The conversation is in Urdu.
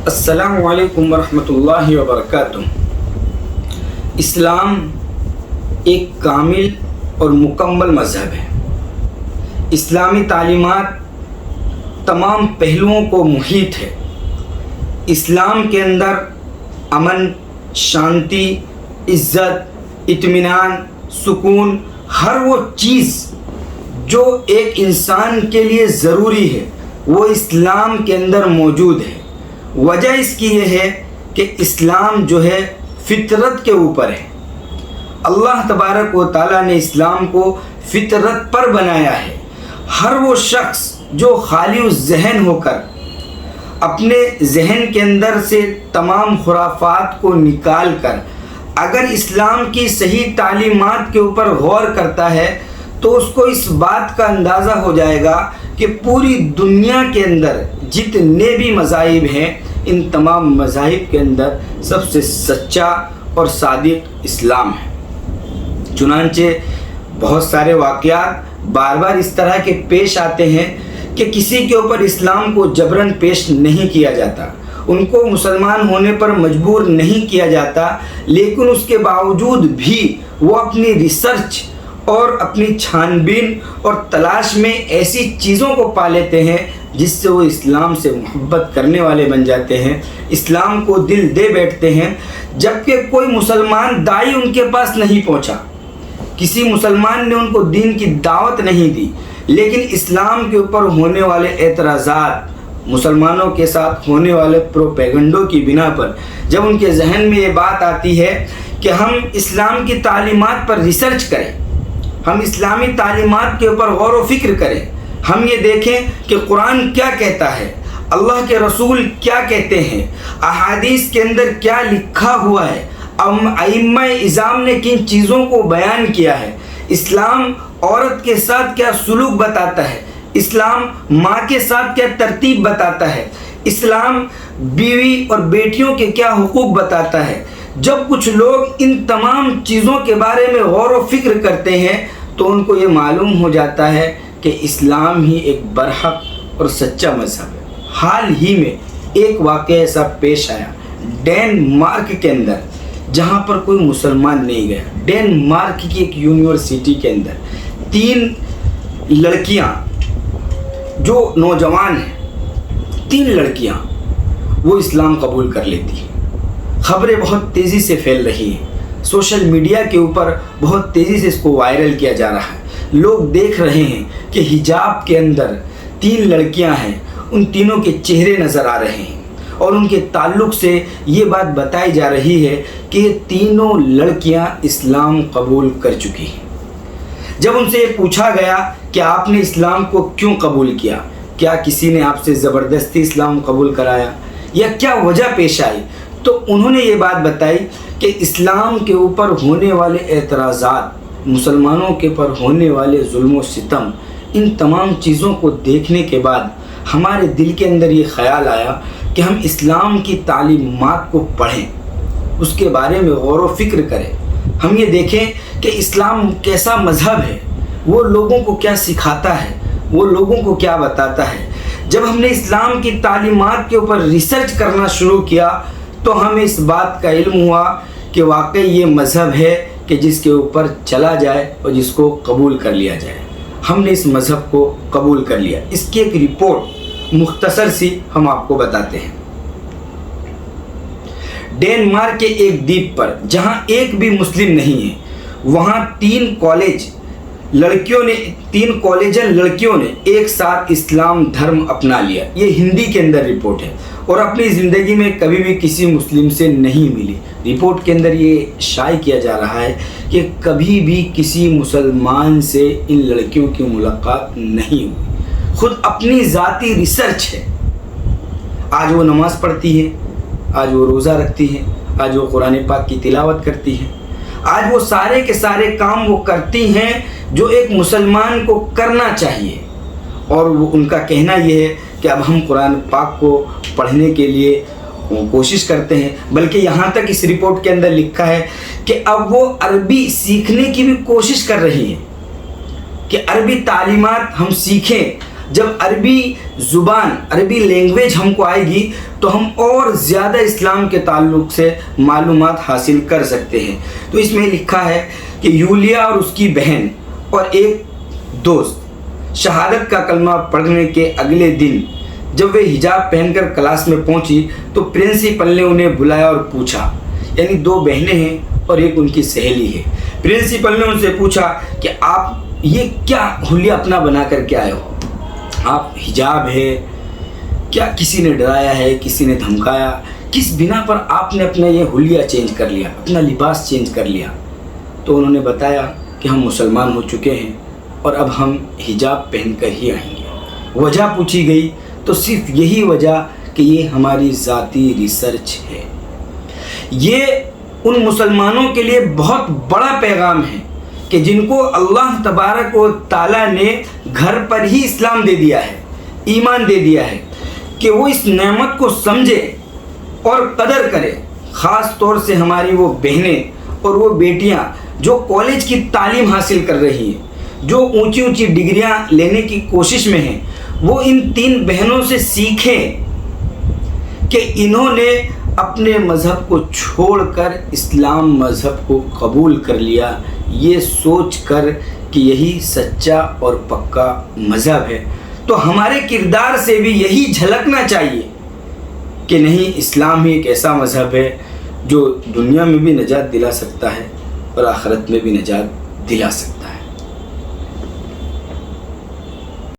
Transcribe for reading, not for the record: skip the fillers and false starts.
السلام علیکم ورحمۃ اللہ وبرکاتہ۔ اسلام ایک کامل اور مکمل مذہب ہے۔ اسلامی تعلیمات تمام پہلوؤں کو محیط ہے۔ اسلام کے اندر امن، شانتی، عزت، اطمینان، سکون، ہر وہ چیز جو ایک انسان کے لیے ضروری ہے وہ اسلام کے اندر موجود ہے۔ وجہ اس کی یہ ہے کہ اسلام جو ہے فطرت کے اوپر ہے۔ اللہ تبارک و تعالیٰ نے اسلام کو فطرت پر بنایا ہے۔ ہر وہ شخص جو خالی الذہن ہو کر اپنے ذہن کے اندر سے تمام خرافات کو نکال کر اگر اسلام کی صحیح تعلیمات کے اوپر غور کرتا ہے تو اس کو اس بات کا اندازہ ہو جائے گا کہ پوری دنیا کے اندر جتنے بھی مذاہب ہیں ان تمام مذاہب کے اندر سب سے سچا اور صادق اسلام ہے۔ چنانچہ بہت سارے واقعات بار بار اس طرح کے پیش آتے ہیں کہ کسی کے اوپر اسلام کو جبراً پیش نہیں کیا جاتا، ان کو مسلمان ہونے پر مجبور نہیں کیا جاتا، لیکن اس کے باوجود بھی وہ اپنی ریسرچ اور اپنی چھان بین اور تلاش میں ایسی چیزوں کو پا لیتے ہیں جس سے وہ اسلام سے محبت کرنے والے بن جاتے ہیں، اسلام کو دل دے بیٹھتے ہیں، جبکہ کوئی مسلمان داعی ان کے پاس نہیں پہنچا، کسی مسلمان نے ان کو دین کی دعوت نہیں دی، لیکن اسلام کے اوپر ہونے والے اعتراضات، مسلمانوں کے ساتھ ہونے والے پروپیگنڈوں کی بنا پر جب ان کے ذہن میں یہ بات آتی ہے کہ ہم اسلام کی تعلیمات پر ریسرچ کریں، ہم اسلامی تعلیمات کے اوپر غور و فکر کریں، ہم یہ دیکھیں کہ قرآن کیا کہتا ہے، اللہ کے رسول کیا کہتے ہیں، احادیث کے اندر کیا لکھا ہوا ہے، ائمہ اعظام نے کن چیزوں کو بیان کیا ہے، اسلام عورت کے ساتھ کیا سلوک بتاتا ہے، اسلام ماں کے ساتھ کیا ترتیب بتاتا ہے، اسلام بیوی اور بیٹیوں کے کیا حقوق بتاتا ہے۔ جب کچھ لوگ ان تمام چیزوں کے بارے میں غور و فکر کرتے ہیں تو ان کو یہ معلوم ہو جاتا ہے کہ اسلام ہی ایک برحق اور سچا مذہب ہے۔ حال ہی میں ایک واقعہ ایسا پیش آیا ڈینمارک کے اندر، جہاں پر کوئی مسلمان نہیں گیا۔ ڈینمارک کی ایک یونیورسٹی کے اندر 3 لڑکیاں جو نوجوان ہیں، 3 لڑکیاں وہ اسلام قبول کر لیتی ہیں۔ خبریں بہت تیزی سے پھیل رہی ہیں، سوشل میڈیا کے اوپر بہت تیزی سے اس کو وائرل کیا جا رہا ہے۔ لوگ دیکھ رہے ہیں کہ حجاب کے اندر 3 لڑکیاں ہیں، ان تینوں کے چہرے نظر آ رہے ہیں اور ان کے تعلق سے یہ بات بتائی جا رہی ہے کہ یہ تینوں لڑکیاں اسلام قبول کر چکی ہیں۔ جب ان سے یہ پوچھا گیا کہ آپ نے اسلام کو کیوں قبول کیا، کیا کسی نے آپ سے زبردستی اسلام قبول کرایا یا کیا وجہ پیش آئی، تو انہوں نے یہ بات بتائی کہ اسلام کے اوپر ہونے والے اعتراضات، مسلمانوں کے پر ہونے والے ظلم و ستم، ان تمام چیزوں کو دیکھنے کے بعد ہمارے دل کے اندر یہ خیال آیا کہ ہم اسلام کی تعلیمات کو پڑھیں، اس کے بارے میں غور و فکر کریں، ہم یہ دیکھیں کہ اسلام کیسا مذہب ہے، وہ لوگوں کو کیا سکھاتا ہے، وہ لوگوں کو کیا بتاتا ہے۔ جب ہم نے اسلام کی تعلیمات کے اوپر ریسرچ کرنا شروع کیا تو ہمیں اس بات کا علم ہوا کہ واقعی یہ مذہب ہے کہ جس کے اوپر چلا جائے اور جس کو قبول کر لیا جائے۔ ہم نے اس مذہب کو قبول کر لیا۔ اس کی ایک رپورٹ مختصر سی ہم آپ کو بتاتے ہیں۔ ڈینمارک کے ایک دیپ پر جہاں ایک بھی مسلم نہیں ہے، وہاں 3 کالجن لڑکیوں نے ایک ساتھ اسلام دھرم اپنا لیا۔ یہ ہندی کے اندر رپورٹ ہے اور اپنی زندگی میں کبھی بھی کسی مسلم سے نہیں ملی۔ رپورٹ کے اندر یہ شائع کیا جا رہا ہے کہ کبھی بھی کسی مسلمان سے ان لڑکیوں کی ملاقات نہیں ہوئی، خود اپنی ذاتی ریسرچ ہے۔ آج وہ نماز پڑھتی ہے، آج وہ روزہ رکھتی ہیں، آج وہ قرآن پاک کی تلاوت کرتی ہیں، آج وہ سارے کے سارے کام وہ کرتی ہیں جو ایک مسلمان کو کرنا چاہیے، اور وہ ان کا کہنا یہ ہے کہ اب ہم قرآن پاک کو پڑھنے کے لیے کوشش کرتے ہیں، بلکہ یہاں تک اس رپورٹ کے اندر لکھا ہے کہ اب وہ عربی سیکھنے کی بھی کوشش کر رہی ہیں کہ عربی تعلیمات ہم سیکھیں. جب عربی زبان، عربی لینگویج ہم کو آئے گی تو ہم اور زیادہ اسلام کے تعلق سے معلومات حاصل کر سکتے ہیں. تو اس میں لکھا ہے کہ یولیا اور اس کی بہن اور ایک دوست شہادت کا کلمہ پڑھنے کے اگلے دن جب وہ حجاب پہن کر کلاس میں پہنچی تو پرنسپل نے انہیں بلایا اور پوچھا، یعنی 2 بہنیں ہیں اور ایک ان کی سہیلی ہے. پرنسپل نے ان سے پوچھا کہ آپ یہ کیا حلیہ اپنا بنا کر کے آئے ہو؟ آپ حجاب ہے کیا کسی نے ڈرایا ہے، کسی نے دھمکایا؟ کس بنا پر آپ نے اپنا یہ حلیہ چینج کر لیا، اپنا لباس چینج کر لیا؟ تو انہوں نے بتایا کہ ہم مسلمان ہو چکے ہیں اور اب ہم حجاب پہن کر ہی آئیں گے. وجہ پوچھی گئی تو صرف یہی وجہ کہ یہ ہماری ذاتی ریسرچ ہے. یہ ان مسلمانوں کے لیے بہت بڑا پیغام ہے کہ جن کو اللہ تبارک و تعالیٰ نے گھر پر ہی اسلام دے دیا ہے، ایمان دے دیا ہے، کہ وہ اس نعمت کو سمجھے اور قدر کرے. خاص طور سے ہماری وہ بہنیں اور وہ بیٹیاں جو کالج کی تعلیم حاصل کر رہی ہیں، جو اونچی اونچی ڈگریاں لینے کی کوشش میں ہیں، وہ ان 3 بہنوں سے سیکھیں کہ انہوں نے اپنے مذہب کو چھوڑ کر اسلام مذہب کو قبول کر لیا، یہ سوچ کر کہ یہی سچا اور پکا مذہب ہے. تو ہمارے کردار سے بھی یہی جھلکنا چاہیے کہ نہیں، اسلام ہی ایک ایسا مذہب ہے جو دنیا میں بھی نجات دلا سکتا ہے اور آخرت میں بھی نجات دلا سکتا ہے.